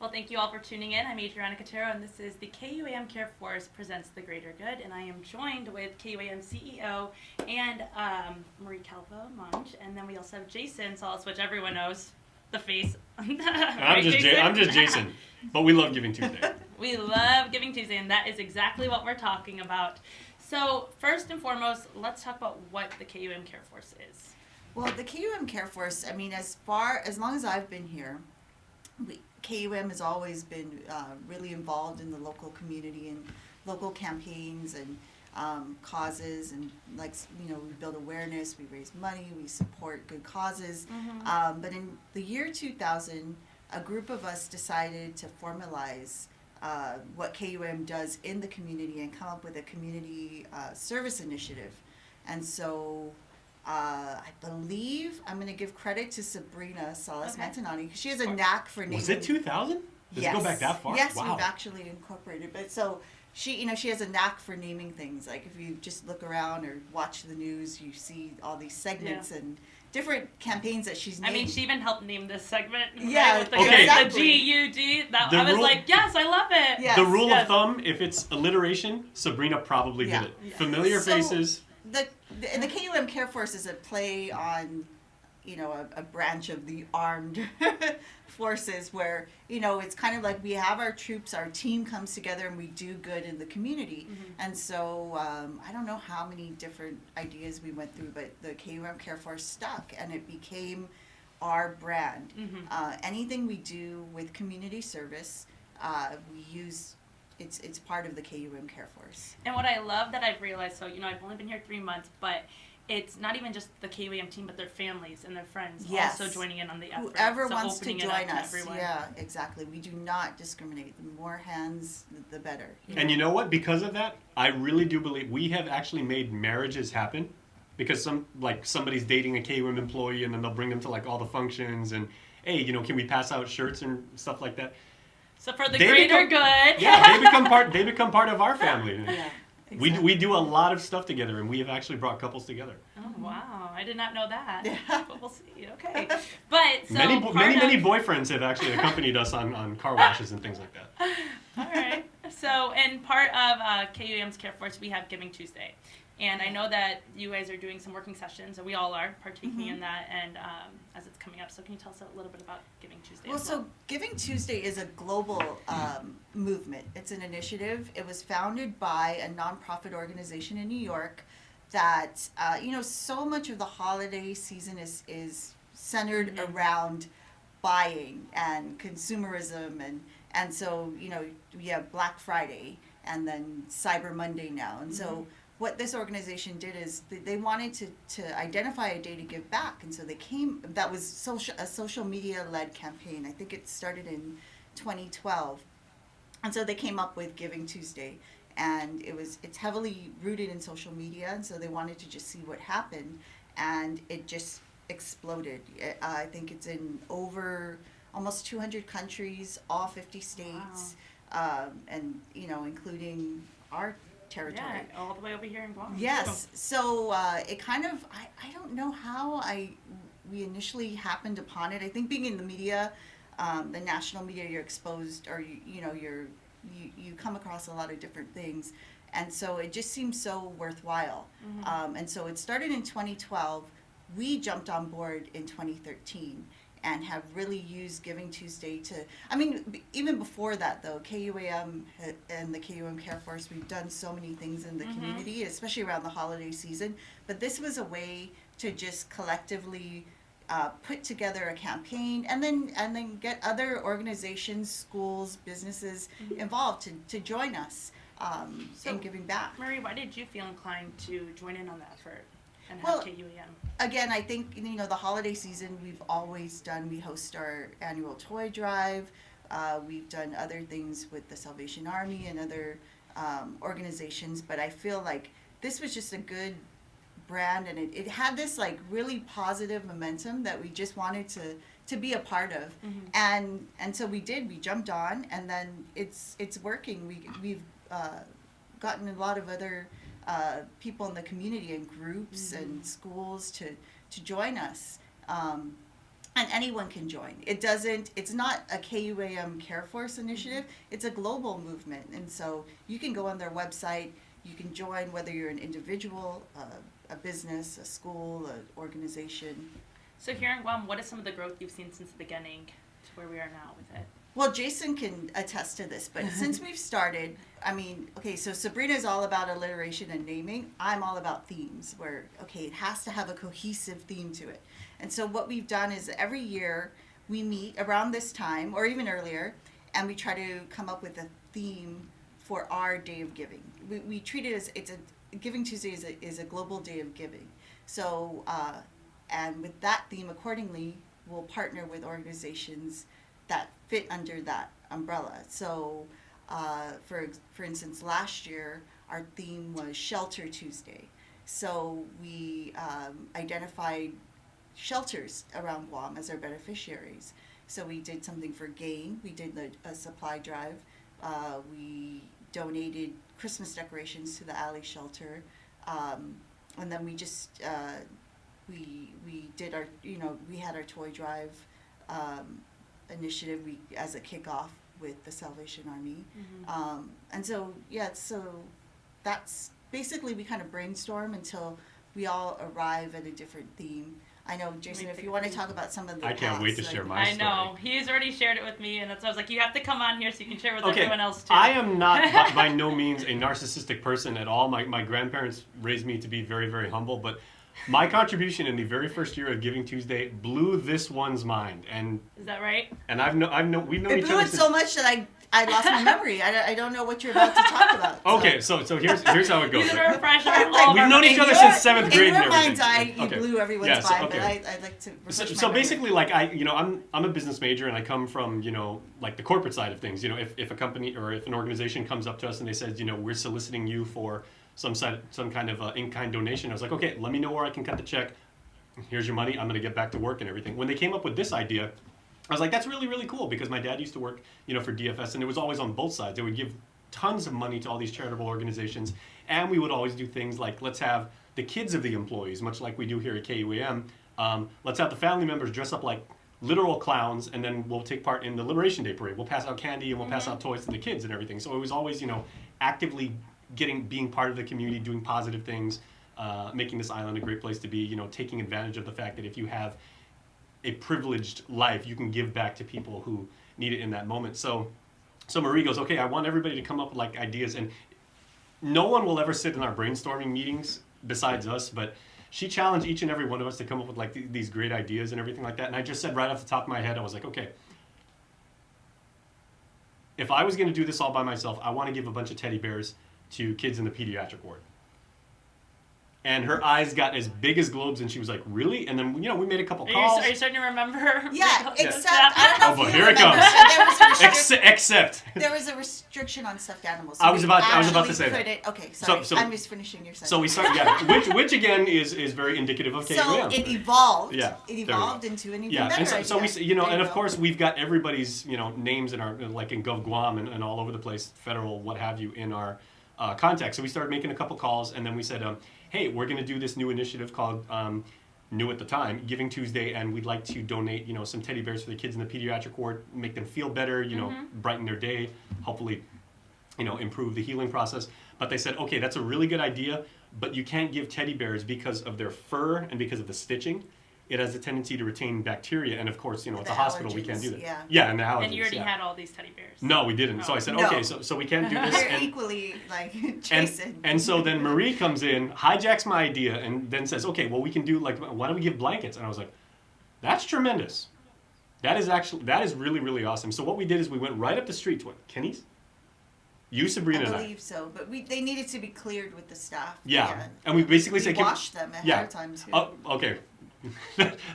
Well, thank you all for tuning in. I'm Adriana Cotero, and this is the KUAM Care Force presents The Greater GU'd, and I am joined with KUAM CEO and Marie Calvo, Monge, and then we also have Jason Salas, which everyone knows, the face. I'm just Jason, but we love Giving Tuesday. We love Giving Tuesday, and that is exactly what we're talking about. So first and foremost, let's talk about what the KUAM Care Force is. Well, the KUAM Care Force, I mean, as long as I've been here, KUAM has always been really involved in the local community and local campaigns and causes, and we build awareness, we raise money, we support good causes. But in the year 2000, a group of us decided to formalize what KUAM does in the community and come up with a community service initiative. And so I believe I'm going to give credit to Sabrina Salas Mantanani, because she has a knack for naming. Was it 2000? Does it go back that far? Yes, wow. We've actually incorporated. But so she has a knack for naming things. Like if you just look around or watch the news, you see all these segments and different campaigns that she's named. I mean, she even helped name this segment. Yeah, right? With the, exactly. the GUD. I was like, yes, I love it. Yes, the rule of thumb, if it's alliteration, Sabrina probably did it. Yes. Familiar faces. The KUAM Care Force is a play on, a branch of the armed forces where, it's kind of like we have our troops, our team comes together and we do good in the community. And so I don't know how many different ideas we went through, but the KUAM Care Force stuck and it became our brand. Anything we do with community service, we use. It's part of the KUAM Care Force. And what I love that I've realized, so, I've only been here 3 months, but it's not even just the KUAM team, but their families and their friends also joining in on the effort. Whoever so wants to join us. Everyone. Yeah, exactly. We do not discriminate. The more hands, the better. And you know what? Because of that, I really do believe we have actually made marriages happen. Because somebody's dating a KUAM employee and then they'll bring them to all the functions and, hey, can we pass out shirts and stuff like that? So for the greater good. Yeah, they become part of our family. Yeah, exactly. We do a lot of stuff together, and we have actually brought couples together. Oh wow, I did not know that. Yeah. But we'll see. Okay, but so many boyfriends have actually accompanied us on car washes and things like that. All right. So, and part of KUAM's Care Force, we have Giving Tuesday. And I know that you guys are doing some working sessions, and we all are partaking in that, and as it's coming up. So can you tell us a little bit about Giving Tuesday? Well, so Giving Tuesday is a global movement. It's an initiative. It was founded by a nonprofit organization in New York that, so much of the holiday season is centered around buying and consumerism. And so, we have Black Friday and then Cyber Monday now. And so what this organization did is they wanted to identify a day to give back, and so that was a social media led campaign. I think it started in 2012, and so they came up with Giving Tuesday, and it's heavily rooted in social media, and so they wanted to just see what happened, and it just exploded. I think it's in over almost 200 countries, all 50 states, and including our territory. Yeah, all the way over here in Guam. Yes. So it kind of, I don't know how we initially happened upon it. I think being in the media, the national media, you're exposed, or you come across a lot of different things, and so it just seems so worthwhile. And so it started in 2012. We jumped on board in 2013. And have really used Giving Tuesday even before that though, KUAM and the KUAM Care Force, we've done so many things in the community, especially around the holiday season. But this was a way to just collectively put together a campaign and then get other organizations, schools, businesses involved to join us in giving back. Marie, why did you feel inclined to join in on that effort? And have KUAM? Again, I think, the holiday season we've always done, we host our annual toy drive. We've done other things with the Salvation Army and other organizations, but I feel like this was just a good brand, and it had this really positive momentum that we just wanted to be a part of. And so we jumped on, and then it's working. We've gotten a lot of other people in the community and groups and schools to join us. and anyone can join. It's not a KUAM Care Force initiative, it's a global movement. And so you can go on their website, you can join whether you're an individual, a business, a school, an organization. So here in Guam, what is some of the growth you've seen since the beginning to where we are now with it? Well, Jason can attest to this, but since we've started, I mean, okay, so Sabrina is all about alliteration and naming. I'm all about themes, where, okay, it has to have a cohesive theme to it. And so what we've done is every year we meet around this time, or even earlier, and we try to come up with a theme for our Day of Giving. We treat it as, Giving Tuesday is a global day of giving. So, and with that theme accordingly, we'll partner with organizations that fit under that umbrella. So, for instance, last year our theme was Shelter Tuesday. So we identified shelters around Guam as our beneficiaries. So we did something for GAIN. We did a supply drive. We donated Christmas decorations to the alley shelter, and then we just we did our we had our toy drive. Initiative as a kickoff with the Salvation Army. And so so that's basically, we kind of brainstorm until we all arrive at a different theme. I know, Jason, if you want to talk about some of the I can't wait to share my story. I know, he's already shared it with me, and that's why I was like, you have to come on here so you can share with everyone else too. I am not by no means a narcissistic person at all. My grandparents raised me to be very, very humble, but my contribution in the very first year of Giving Tuesday blew this one's mind, and is that right? And we've known it each blew other it so much that I lost my memory. I don't know what you're about to talk about. Okay, so here's how it goes. He's a refresher. We've known each other since 7th grade. In and your mind's everything. eye, you blew everyone's mind, but I'd like to refresh my So memory. basically, like I'm a business major, and I come from like the corporate side of things. If a company or if an organization comes up to us and they said, we're soliciting you for some kind of in-kind donation, I was like, okay, let me know where I can cut the check. Here's your money. I'm going to get back to work and everything. When they came up with this idea, I was like, that's really, really cool, because my dad used to work, for DFS, and it was always on both sides. They would give tons of money to all these charitable organizations, and we would always do things like, let's have the kids of the employees, much like we do here at KUAM. Let's have the family members dress up like literal clowns, and then we'll take part in the Liberation Day parade. We'll pass out candy and we'll pass out toys to the kids and everything. So it was always, actively being part of the community, doing positive things, making this island a great place to be, taking advantage of the fact that if you have a privileged life, you can give back to people who need it in that moment. So Marie goes, okay, I want everybody to come up with like ideas, and no one will ever sit in our brainstorming meetings besides us, but she challenged each and every one of us to come up with like these great ideas and everything like that. And I just said right off the top of my head, I was like, okay, if I was going to do this all by myself, I want to give a bunch of teddy bears to kids in the pediatric ward. And her eyes got as big as globes, and she was like, really? And then, we made a couple calls. Are you starting to remember? Yeah, except, I don't know but if you here it remember, comes. Except There was a restriction on stuffed animals. So I was about to say that. Okay, sorry. So I'm just finishing your sentence. So we started, which again is very indicative of KUAM. So it evolved. Yeah, It evolved into an even better and idea. so we, and of course we've got everybody's, names in our, like in GovGuam and all over the place, federal, what have you, in our contacts. So we started making a couple calls, and then we said, hey, we're going to do this new initiative called, new at the time, Giving Tuesday, and we'd like to donate, some teddy bears for the kids in the pediatric ward, make them feel better, brighten their day, hopefully, improve the healing process. But they said, okay, that's a really good idea, but you can't give teddy bears because of their fur and because of the stitching. It has a tendency to retain bacteria, and of course, it's a hospital, we can't do that. Yeah, and the allergens. And you already had all these teddy bears. No, we didn't. So I said, okay, so we can't do this. They're equally like Jason. And so then Marie comes in, hijacks my idea, and then says, okay, well, we can do why don't we give blankets? And I was like, that's tremendous. That is really, really awesome. So what we did is we went right up the street to what, Kenny's? You, Sabrina, and I. I believe so, but they needed to be cleared with the staff. Yeah. And we basically said, washed them ahead of time too. Oh, okay.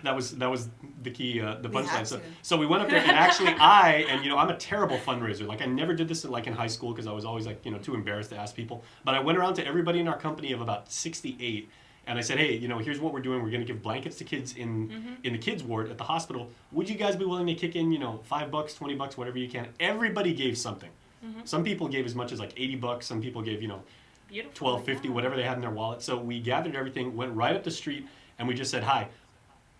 that was the key, the punchline. So we went up there, and actually I'm a terrible fundraiser. Like I never did this in high school because I was always too embarrassed to ask people. But I went around to everybody in our company of about 68, and I said, hey, here's what we're doing. We're going to give blankets to kids in the kids ward at the hospital. Would you guys be willing to kick in, $5, $20, whatever you can? Everybody gave something. Some people gave as much as $80. Some people gave $12.50, whatever they had in their wallet. So we gathered everything, went right up the street, and we just said, hi,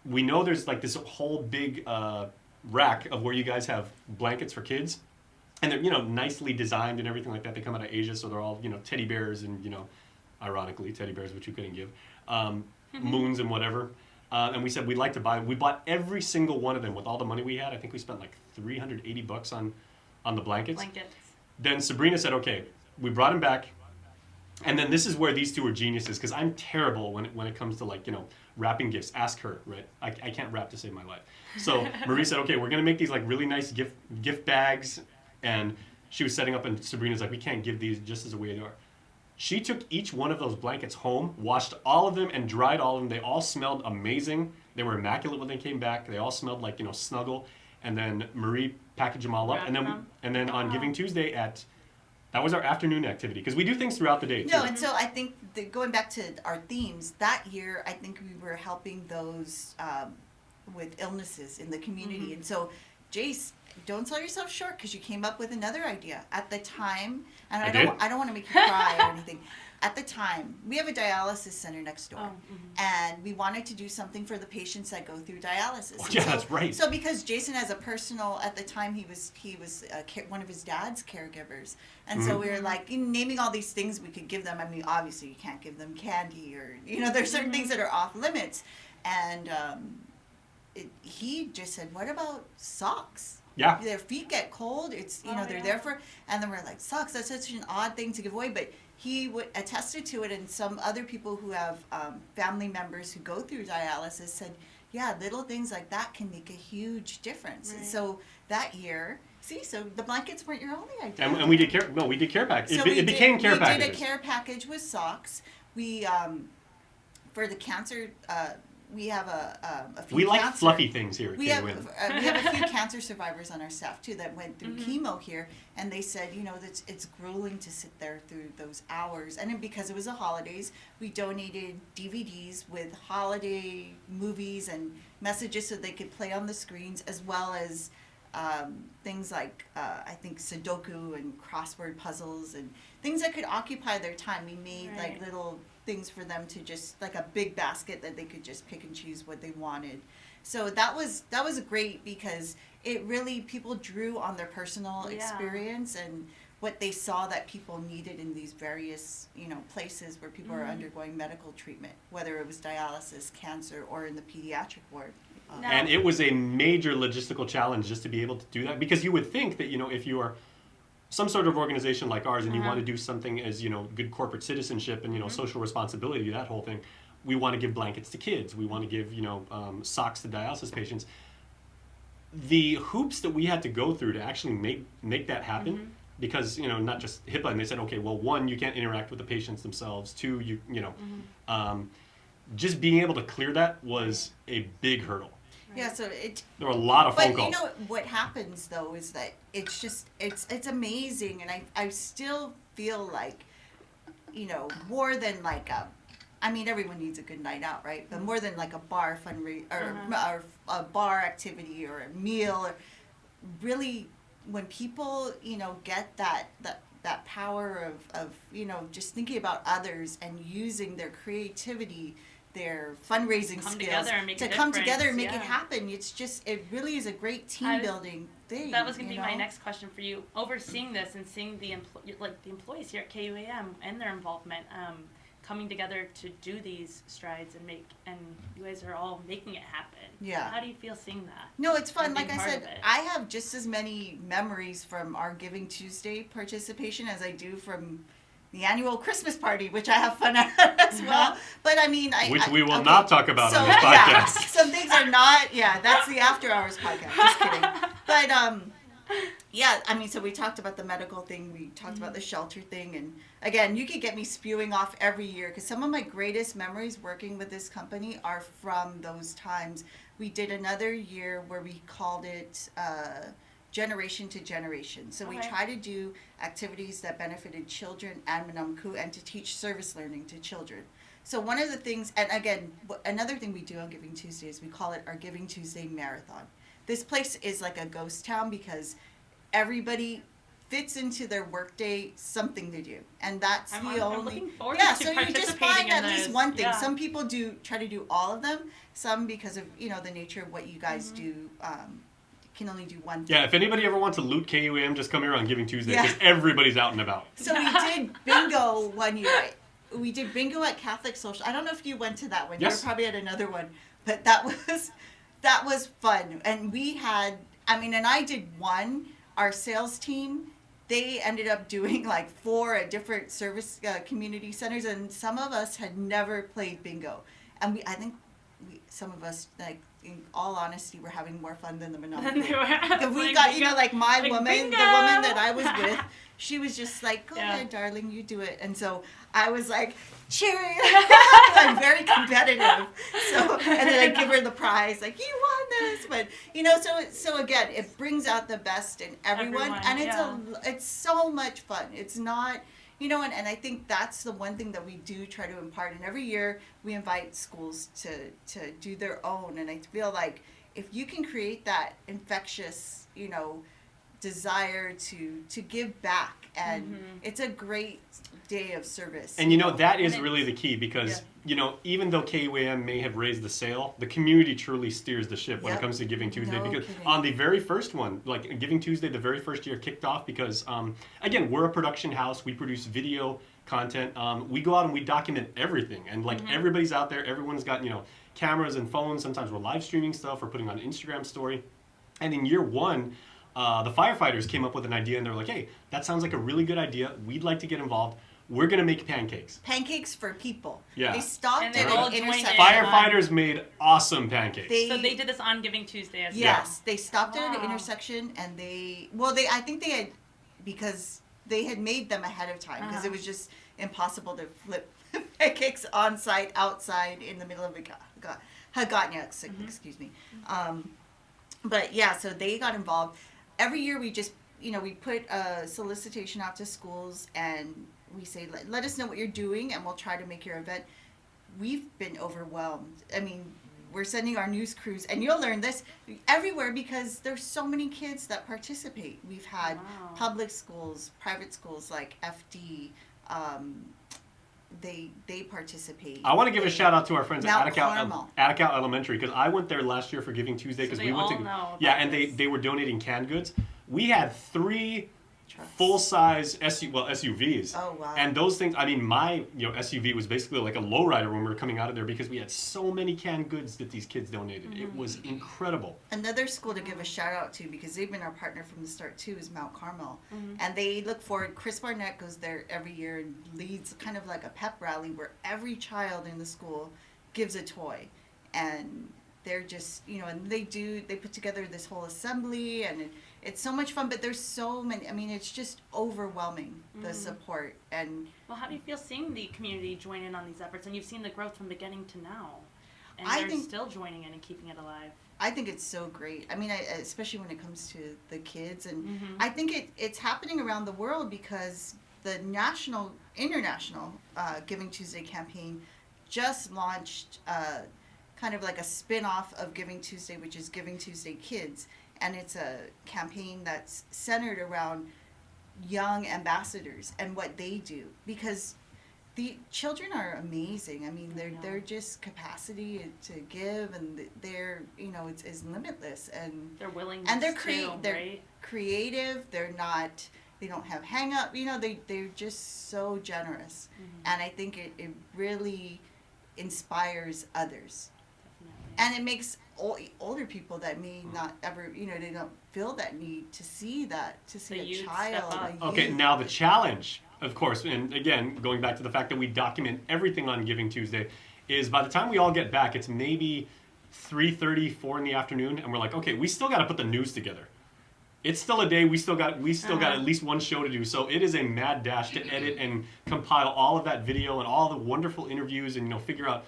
we know there's like this whole big rack of where you guys have blankets for kids, and they're nicely designed and everything like that. They come out of Asia, so they're all teddy bears and ironically teddy bears, which you couldn't give, moons and whatever. And we said we'd like to buy. We bought every single one of them with all the money we had. I think we spent like $380 on the blankets. Then Sabrina said, okay, we brought them back. And then this is where these two are geniuses, because I'm terrible when it comes to like, wrapping gifts. Ask her, right? I can't wrap to save my life. So Marie said, okay, we're going to make these like really nice gift bags. And she was setting up, and Sabrina's like, we can't give these just as a way they are. She took each one of those blankets home, washed all of them, and dried all of them. They all smelled amazing. They were immaculate when they came back. They all smelled like, snuggle. And then Marie packaged them all up. And then on Giving Tuesday that was our afternoon activity, because we do things throughout the day too. No, and so I think going back to our themes, that year I think we were helping those with illnesses in the community. And so, Jace, don't sell yourself short, because you came up with another idea at the time, and I don't want to make you cry or anything. At the time, we have a dialysis center next door, and we wanted to do something for the patients that go through dialysis. Oh, yeah, that's right. So because Jason has a personal, at the time he was one of his dad's caregivers, and so we were like naming all these things we could give them. I mean, obviously you can't give them candy, or there's certain things that are off limits, and he just said, "What about socks?" Yeah. Their feet get cold. It's they're there for, and then we're like, socks. That's such an odd thing to give away, but he attested to it, and some other people who have family members who go through dialysis said, yeah, little things like that can make a huge difference. Right. And so that year, so the blankets weren't your only idea. And we did care package. It became care packages. We did a care package with socks. We for the cancer. We have a few. We like cancer, fluffy things here at we KUAM. We have a few cancer survivors on our staff too that went through chemo here, and they said, that it's grueling to sit there through those hours. And then because it was the holidays, we donated DVDs with holiday movies and messages so they could play on the screens, as well as things like I think Sudoku and crossword puzzles and things that could occupy their time. We made like little things for them to just, like a big basket that they could just pick and choose what they wanted. So that was great, because it really, people drew on their personal experience and what they saw that people needed in these various places where people are undergoing medical treatment, whether it was dialysis, cancer, or in the pediatric ward. And it was a major logistical challenge just to be able to do that, because you would think that if you are some sort of organization like ours and you want to do something as good corporate citizenship and social responsibility, that whole thing, we want to give blankets to kids, we want to give socks to dialysis patients. The hoops that we had to go through to actually make that happen, because not just HIPAA, and they said, okay, well, one, you can't interact with the patients themselves, two, just being able to clear that was a big hurdle. Yeah, so there were a lot of phone calls. But what happens though is that it's just it's amazing, and I still feel like more than like everyone needs a good night out, right? But more than like a bar fundraiser or a bar activity or a meal, or really when people get that power of just thinking about others and using their creativity, their fundraising skills to come together and make it happen. It really is a great team building thing. That was going to be my next question for you. Overseeing this and seeing the employees here at KUAM and their involvement, coming together to do these strides and you guys are all making it happen. Yeah. How do you feel seeing that? No, it's fun. Like I said, I have just as many memories from our Giving Tuesday participation as I do from the annual Christmas party, which I have fun at as well. But I mean, which we will not talk about on this podcast. Yeah, some things are not. Yeah, that's the after hours podcast. Just kidding. But yeah, I mean, so we talked about the medical thing. We talked about the shelter thing, and again, you could get me spewing off every year, because some of my greatest memories working with this company are from those times. We did another year where we called it generation to generation. So we try to do activities that benefited children and Manamku, and to teach service learning to children. So one of the things, and again, another thing we do on Giving Tuesday is we call it our Givingtuesday Marathon. This place is like a ghost town, because everybody fits into their workday something to do, and that's I'm the only. looking forward yeah, to so you just participating find in at least those. one thing. Yeah. Some people try to do all of them. Some, because of the nature of what you guys do, can only do one thing. Yeah, if anybody ever wants to loot KUAM, just come here on Giving Tuesday Yeah. because everybody's out and about. So we did bingo one year. We did bingo at Catholic Social. I don't know if you went to that one. Yes. You were probably at another one, but that was fun. And we had, and I did one. Our sales team, they ended up doing like 4 at different service community centers, and some of us had never played bingo, and I think some of us, like, in all honesty, were having more fun than the Monopoly. And they were We like, got, like my like, woman, bingo! the woman that I was with, she was just like, go Yeah. ahead, darling, you do it. And so I was like, cheering. I'm very competitive. So, and then I give her the prize, like, you won this. But, so again, it brings out the best in everyone. And it's so much fun. It's not, and I think that's the one thing that we do try to impart. And every year we invite schools to do their own. And I feel like if you can create that infectious, desire to give back, and it's a great day of service. And that is And really the key because even though KUAM may have raised the sail, the community truly steers the ship when it Yep. comes to Giving Tuesday. No Because kidding. on the very first one, like Giving Tuesday, the very first year kicked off because again, we're a production house. We produce video content. We go out and we document everything, and everybody's out there. Everyone's got cameras and phones. Sometimes we're live streaming stuff or putting on an Instagram story. And in year one, the firefighters came up with an idea, and they're like, hey, that sounds like a really good idea. We'd like to get involved. We're going to make pancakes. Pancakes for people. Yeah. They stopped And at they all an joined intersection. in. Firefighters made awesome pancakes. So they did this on Giving Tuesday as well. Yes, they stopped at an Wow. intersection, and I think they had, because they had made them ahead of time, because it was just impossible to flip pancakes on site, outside, in the middle of Hagåtña, excuse me. But yeah, so they got involved. Every year we just, we put a solicitation out to schools, and we say, let us know what you're doing, and we'll try to make your event. We've been overwhelmed. We're sending our news crews, and you'll learn this everywhere because there's so many kids that participate. We've had public schools, private schools like FD, they participate. I want to give a shout out to our friends at Mount Attica Elementary, because I went there last year for Giving Tuesday because So we they went all to know yeah, about and this. they were donating canned goods. We had 3 Trucks. full-size SUVs. Oh, wow. And those things, my SUV was basically like a lowrider when we were coming out of there because we had so many canned goods that these kids donated. It was incredible. Another school to give a shout out to, because they've been our partner from the start too, is Mount Carmel. And they look forward. Chris Barnett goes there every year and leads kind of like a pep rally where every child in the school gives a toy. And they're just, and they put together this whole assembly, and it's so much fun, but there's so many, it's just overwhelming, the support. And Well, how do you feel seeing the community join in on these efforts? And you've seen the growth from beginning to now. And I they're think- still joining in and keeping it alive. I think it's so great. Especially when it comes to the kids, and I think it's happening around the world because the international Giving Tuesday campaign just launched kind of like a spin-off of Giving Tuesday, which is Giving Tuesday Kids, and it's a campaign that's centered around young ambassadors and what they do, because the children are amazing. They're just capacity to give, and they're it's limitless, and They're willing and they're right? creative. They don't have hang up. They're just so generous, and I think it really inspires others, Definitely. and it makes older people that may not ever they don't feel that need to see The a youth child. step up. a Okay, youth. now the challenge, of course, and again, going back to the fact that we document everything on Giving Tuesday, is by the time we all get back, it's maybe 3:30, 4 in the afternoon, and we're like, okay, we still got to put the news together. It's still a day. We still got at least one show to do. So it is a mad dash to edit and compile all of that video and all the wonderful interviews, and figure out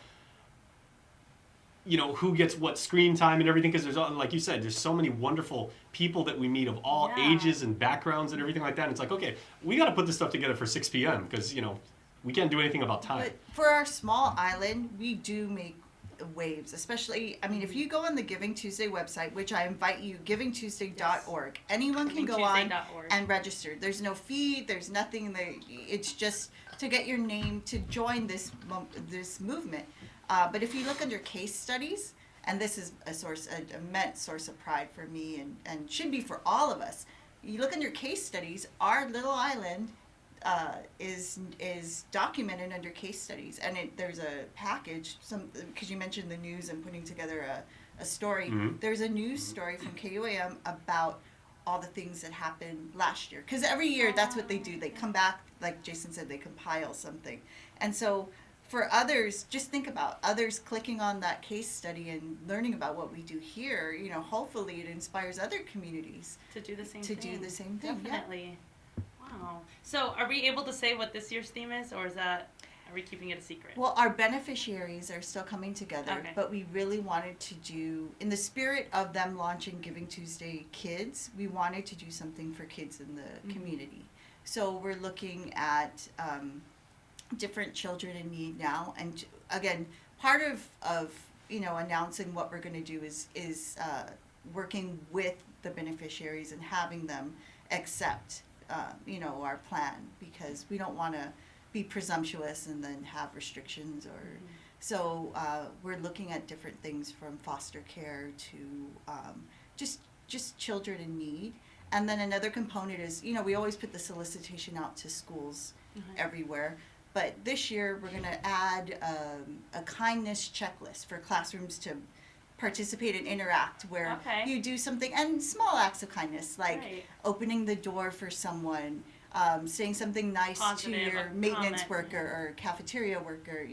who gets what screen time and everything, because there's, like you said, there's so many wonderful people that we meet of all Yeah. ages and backgrounds and everything like that. And it's like, okay, we got to put this stuff together for 6 p.m. because we can't do anything about time. But for our small island, we do make waves, especially, I mean, if you go on the Giving Tuesday website, which I invite you, givingtuesday.org, anyone can go on Givingtuesday.org. and register. There's no fee, there's nothing, it's just to get your name to join this movement. But if you look under case studies, and this is an immense source of pride for me and should be for all of us, you look under case studies, our little island is documented under case studies, and there's a package, because you mentioned the news and putting together a story. Mm-hmm. There's a news story from KUAM about all the things that happened last year, because every year that's what they do. They come back, like Jason said, they compile something. And so for others, just think about others clicking on that case study and learning about what we do here. You know, hopefully it inspires other communities To do the same to thing. do the same thing. Yeah. Definitely. Wow. So are we able to say what this year's theme is, or are we keeping it a secret? Well, our beneficiaries are still coming together, Okay. but we really wanted to do, in the spirit of them launching Giving Tuesday Kids, we wanted to do something for kids in the community. So we're looking at different children in need now, and again, part of announcing what we're going to do is working with the beneficiaries and having them accept our plan, because we don't want to be presumptuous and then have restrictions so we're looking at different things from foster care to just children in need. And then another component is, we always put the solicitation out to schools everywhere, but this year we're going to add a kindness checklist for classrooms to participate and interact, where you do something, and small acts of kindness, like opening the door for someone, saying something nice Positive, to your a maintenance comment. worker or cafeteria worker,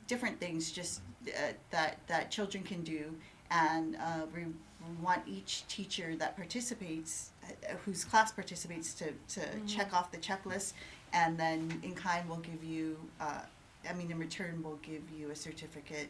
different things just that children can do. And we want each teacher that participates, whose class participates, to check off the checklist, and then in kind we'll give you, in return we'll give you a certificate,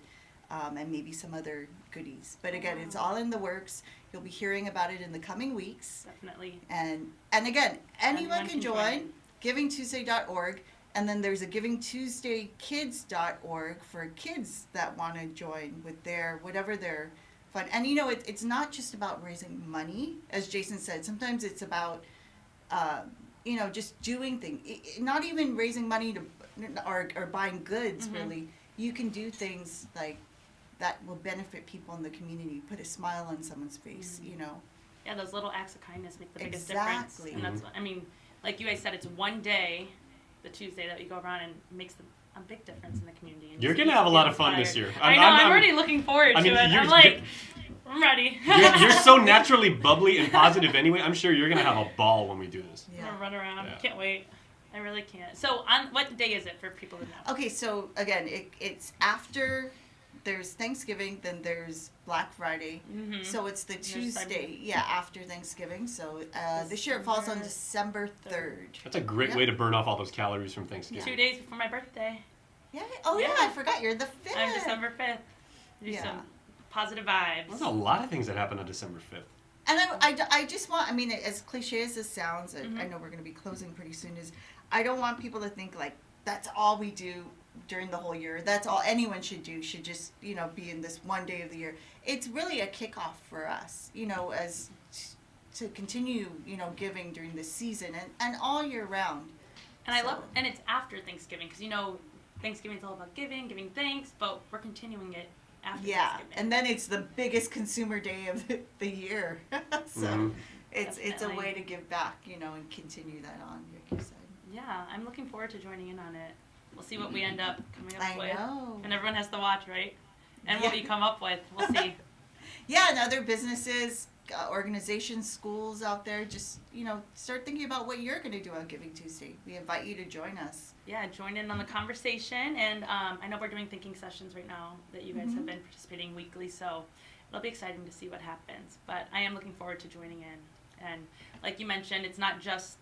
and maybe some other goodies. But again, it's all in the works. You'll be hearing about it in the coming weeks. Definitely. And again, anyone can join, givingtuesday.org, and then there's a givingtuesdaykids.org for kids that want to join with whatever their fun. And it's not just about raising money, as Jason said. Sometimes it's about just doing things. Not even raising money or buying goods, really. You can do things like that will benefit people in the community, put a smile on someone's face, Yeah, those little acts of kindness make the biggest Exactly. difference. And that's like you guys said, it's one day, the Tuesday, that we go around, and it makes a big difference in the community. And You're just gonna have a lot of feel fun this inspired. year. I'm already looking forward to it. I'm like, I'm ready. You're so naturally bubbly and positive anyway. I'm sure you're gonna have a ball when we do this. I'm gonna run around. Yeah. Can't wait. I really can't. So, on what day is it for people to know? Okay, so again, it's after there's Thanksgiving, then there's Black Friday. So it's the Tuesday, after Thanksgiving. So this year it falls on December 3rd. That's a great way to burn off all those calories from Thanksgiving. 2 days before my birthday. Yeah. Oh yeah, I forgot you're the 5th. I'm December 5th. Do some positive vibes. There's a lot of things that happen on December 5th. And I just want, as cliche as this sounds, I know we're going to be closing pretty soon, I don't want people to think like that's all we do during the whole year. That's all anyone should do, should just, be in this one day of the year. It's really a kickoff for us, as to continue, giving during the season and all year round. And I love, and it's after Thanksgiving, because Thanksgiving is all about giving thanks, but we're continuing it after Thanksgiving. And then it's the biggest consumer day of the year. So it's a Definitely. way to give back, and continue that on, like you said. Yeah, I'm looking forward to joining in on it. We'll see what we end up coming up I with. know. And everyone has to watch, right? And what we come up with, we'll see. Yeah, and other businesses, organizations, schools out there, just, start thinking about what you're going to do on Giving Tuesday. We invite you to join us. Yeah, join in on the conversation. And I know we're doing thinking sessions right now that you guys have been participating weekly, so it'll be exciting to see what happens. But I am looking forward to joining in. And like you mentioned, it's not just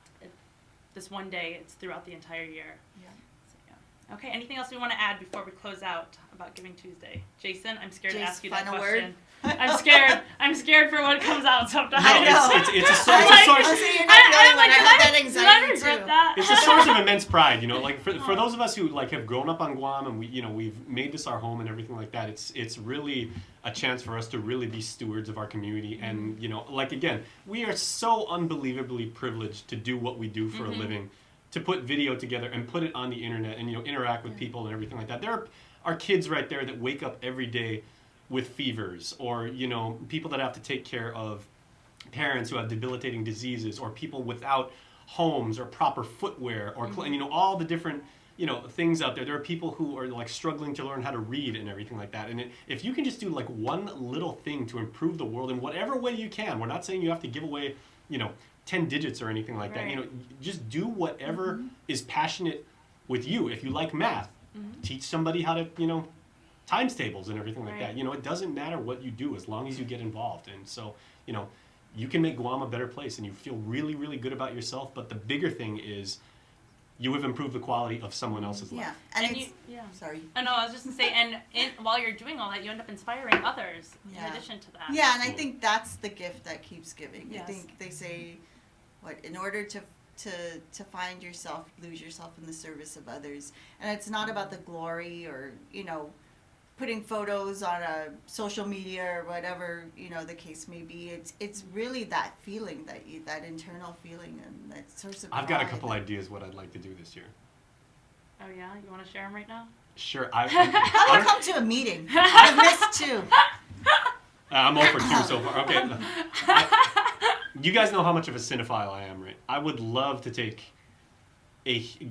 this one day, it's throughout the entire year. Yeah. So, yeah. Okay, anything else we want to add before we close out about Giving Tuesday? Jason, I'm scared to ask you that final question. word? I'm scared. I'm scared for what comes out sometimes. I know. It's a source. I'll say you're not the only one. I have that Did I anxiety regret too. that? It's a source of immense pride, like for those of us who like have grown up on Guam and we've made this our home and everything like that. It's really a chance for us to really be stewards of our community, and like again, we are so unbelievably privileged to do what we do for a living, to put video together and put it on the internet and interact with people and everything like that. There are kids right there that wake up every day with fevers, or people that have to take care of parents who have debilitating diseases, or people without homes or proper footwear, or all the different things out there. There are people who are like struggling to learn how to read and everything like that. And if you can just do like one little thing to improve the world in whatever way you can, we're not saying you have to give away 10 digits or anything like that. Just do whatever is passionate with you. If you like math, teach somebody how to times tables and everything like that. It doesn't matter what you do as long as you get involved. And so you can make Guam a better place, and you feel really, really good about yourself. But the bigger thing is you have improved the quality of someone else's life. And And it's, sorry. Oh, no, I was just going to say, and while you're doing all that, you end up inspiring others in addition to that. Yeah, and I think that's the gift that keeps giving. Yes. I think they say, in order to find yourself, lose yourself in the service of others. And it's not about the glory or, putting photos on a social media or whatever, the case may be. It's really that feeling, that internal feeling and that source of I've got a pride. couple ideas what I'd like to do this year. Oh, yeah? You want to share them right now? Sure. I want to come to a meeting. I've missed two. I'm over 2 so far. Okay. You guys know how much of a cinephile I am, right? I would love to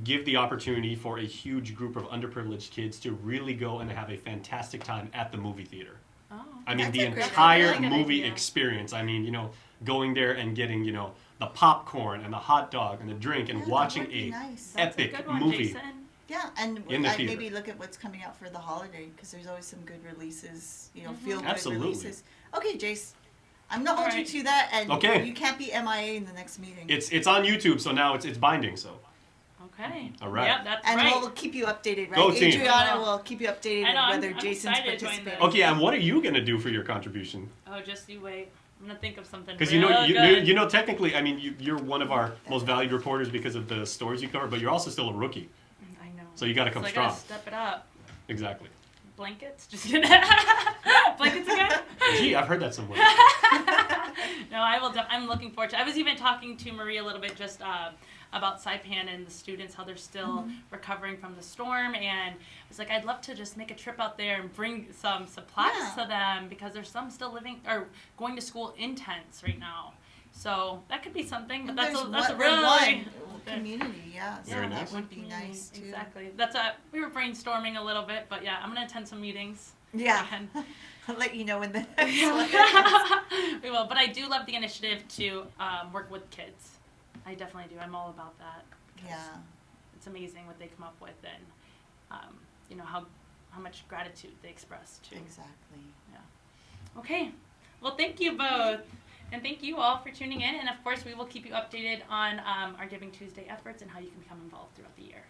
give the opportunity for a huge group of underprivileged kids to really go and have a fantastic time at the movie theater. Oh. I mean, That's the a great entire idea. Really good movie idea. experience. I mean, going there and getting, the popcorn and the hot dog and the drink and Yeah, that watching would be a nice. That's a epic good one, movie. Jason. Yeah, and In the theater. maybe look at what's coming out for the holiday, because there's always some good releases, feel-good Absolutely. releases. Okay, Jace, I'm gonna hold you Alright. to that, and Okay. you can't be MIA in the next meeting. It's on YouTube, so now it's binding. So Okay. All right. Yeah, that's and right. we'll keep you updated, right? Go team. Adriana will keep you updated I know, on I'm whether Jason's excited to join participating. this. okay, and what are you gonna do for your contribution? Oh, just you wait. I'm going to think of something Because real good. technically, I mean, you're one of our most valued reporters because of the stories you cover, but you're also still a rookie. I know. So you gotta come I strong. gotta step it up. Exactly. Blankets? Just kidding. Blankets again? Gee, I've heard that somewhere. No, I will. I'm looking forward to it. I was even talking to Marie a little bit just about Saipan and the students, how they're still recovering from the storm. And I was like, I'd love to just make a trip out there and bring some supplies to them, because there's some still living or going to school in tents right now. So that could be something, but And that's there's a we're really one community, yeah. So Very that nice. would be nice too. Exactly. We were brainstorming a little bit, but yeah, I'm gonna attend some meetings. Yeah. And I'll let you know when the next one is. we will, but I do love the initiative to work with kids. I definitely do. I'm all about that. 'Cause Yeah. it's amazing what they come up with, and how much gratitude they express too. Exactly. Okay, well, thank you both, and thank you all for tuning in. And of course, we will keep you updated on our Giving Tuesday efforts and how you can become involved throughout the year.